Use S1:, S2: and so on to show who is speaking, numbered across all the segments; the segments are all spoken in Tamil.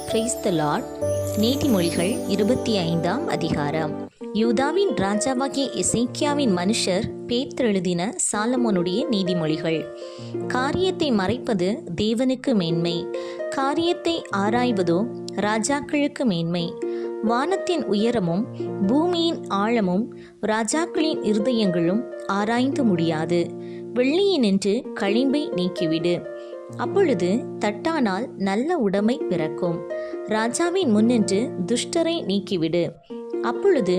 S1: Praise the Lord. நீதிமொழிகள் 25ஆம் அதிகாரம். யூதாவின் ராஜாவாகிய எசேக்கியாவின் மனுஷர் பேத்தெழுதின சாலமோனுடைய நீதிமொழிகள். காரியத்தை மறைப்பது தேவனுக்கு மேன்மை, காரியத்தை ஆராய்வதோ ராஜாக்களுக்கு மேன்மை. வானத்தின் உயரமும் பூமியின் ஆழமும் ராஜாக்களின் இருதயங்களும் ஆராய்ந்து முடியாது. வெள்ளியினின்று களிம்பை நீக்கிவிடு, அப்பொழுது தட்டானால் நல்ல உடைமை பிறக்கும். ராஜாவின் முன்னின்று துஷ்டரை நீக்கிவிடு, அப்பொழுது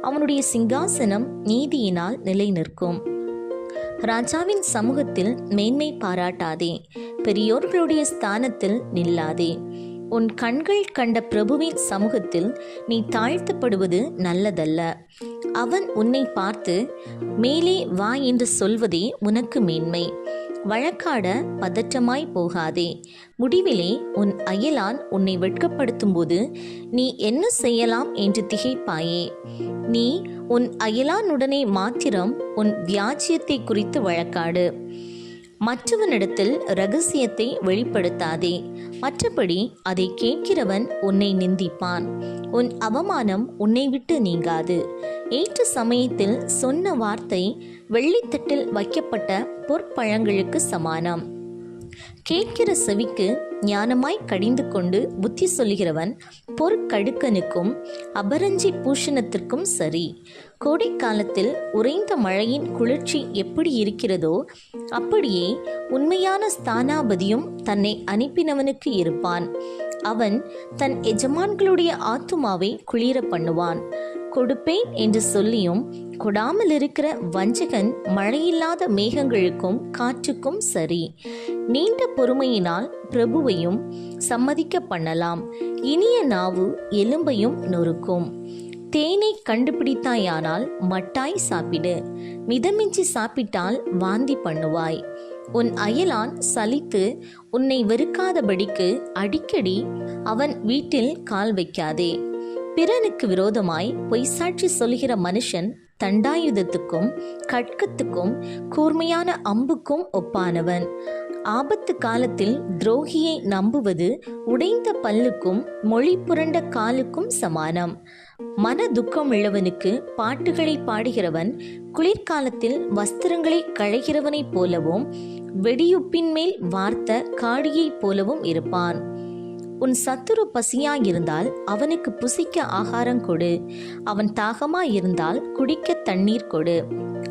S1: அவனுடைய சிங்காசனம் நீதியினால் நிலை நிற்கும். ராஜாவின் சமூகத்தில் மேன்மை பாராட்டாதே, பெரியோர்களுடைய ஸ்தானத்தில் நில்லாதே. உன் கண்கள் கண்ட பிரபுவின் சமூகத்தில் நீ தாழ்த்தப்படுவது நல்லதல்ல. அவன் உன்னை பார்த்து மேலே வா என்று சொல்வதே உனக்கு மேன்மை. வழக்காட பதற்றமாய் போகாதே. முடிவிலே உன் அயலான் உன்னை வெட்கப்படுத்தும் போது நீ என்ன செய்யலாம் என்று திகைப்பாயே. நீ உன் அயலானுடனே மாத்திரம் உன் வியாஜ்யத்தை குறித்து வழக்காடு. மற்றவனிடத்தில் இரகசியத்தை வெளிப்படுத்தாதே, மற்றபடி அதை கேட்கிறவன் உன்னை நிந்திப்பான். உன் அவமானம் உன்னை விட்டு நீங்காது. ஏற்ற சமயத்தில் சொன்ன வார்த்தை வெள்ளித்தட்டில் வைக்கப்பட்ட பொற்பழங்களுக்கு சமானம். கேட்கிற செவிக்கு ஞானமாய் கடிந்து கொண்டு புத்தி சொல்லுகிறவன் பொற்கடுக்கனுக்கும் அபரஞ்சி பூஷணத்திற்கும் சரி. கோடை காலத்தில் உறைந்த மழையின் குளிர்ச்சி எப்படி இருக்கிறதோ அப்படியே உண்மையான ஸ்தானாபதியும் தன்னை அனுப்பினவனுக்கு இருப்பான். அவன் தன் எஜமான்களுடைய ஆத்துமாவை குளிர பண்ணுவான். கொடுப்பேன் என்று சொல்லியும் கொடாமல் இருக்கிற வஞ்சகன் மழையில்லாத மேகங்களுக்கும் காற்றுக்கும் சரி. நீண்ட பொறுமையினால் பிரபுவையும் சம்மதிக்க பண்ணலாம். இனிய நாவு எலும்பையும் நொறுக்கும். தேனை கண்டுபிடித்தாயானால் மட்டாய் சாப்பிடு, மிதமின்றி சாப்பிட்டால் வாந்தி பண்ணுவாய். உன் அயலான் சலித்து உன்னை வெறுக்காதபடிக்கு அடிக்கடி அவன் வீட்டில் கால் வைக்காதே. பிறனுக்கு விரோதமாய் பொய்சாட்சி சொல்கிற மனுஷன் தண்டாயுதத்துக்கும் கட்கத்துக்கும் கூர்மையான அம்புக்கும் ஒப்பானவன். ஆபத்து காலத்தில் துரோகியை நம்புவது உடைந்த பல்லுக்கும் மொழி புரண்ட காலுக்கும் சமானம். மன துக்கம் உள்ளவனுக்கு பாட்டுகளை பாடுகிறவன் குளிர்காலத்தில் வஸ்திரங்களை களைகிறவனைப் போலவும் வெடியுப்பின் மேல் வார்த்த காடியைப் போலவும் இருப்பான். உன் சத்துரு பசியாயிருந்தால் அவனுக்கு புசிக்க ஆகாரம் கொடு, அவன் தாகமாயிருந்தால் குடிக்க தண்ணீர் கொடு.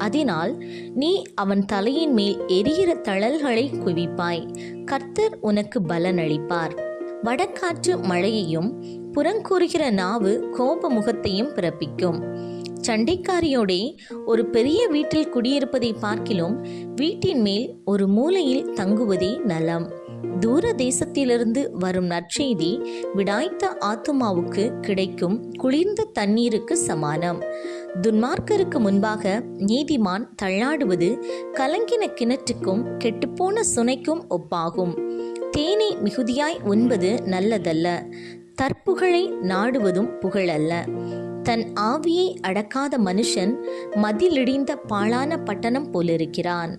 S1: அதனால் நீ அவன் தலையின் மேல் எரிகிற தழல்களை குவிப்பாய். கர்த்தர் உனக்கு பலன் அளிப்பார். வடக்காற்று மழையையும் புறங்கூறுகிற நாவு கோப முகத்தையும் பிறப்பிக்கும். சண்டைக்காரியோடே ஒரு பெரிய வீட்டில் குடியிருப்பதை பார்க்கிலும் வீட்டின் மேல் ஒரு மூலையில் தங்குவதே நலம். தூர தேசத்திலிருந்து வரும் நற்செய்தி விடாய்த்த ஆத்துமாவுக்கு கிடைக்கும் குளிர்ந்த தண்ணீருக்கு சமானம். துன்மார்க்கருக்கு முன்பாக நீதிமான் தள்ளாடுவது கலங்கின கிணற்றுக்கும் கெட்டுப்போன சுனைக்கும் ஒப்பாகும். தேனை மிகுதியாய் உண்பது நல்லதல்ல, தற்புகழை நாடுவதும் புகழல்ல. தன் ஆவியை அடக்காத மனுஷன் மதிலிடிந்த பாழான பட்டணம் போலிருக்கிறான்.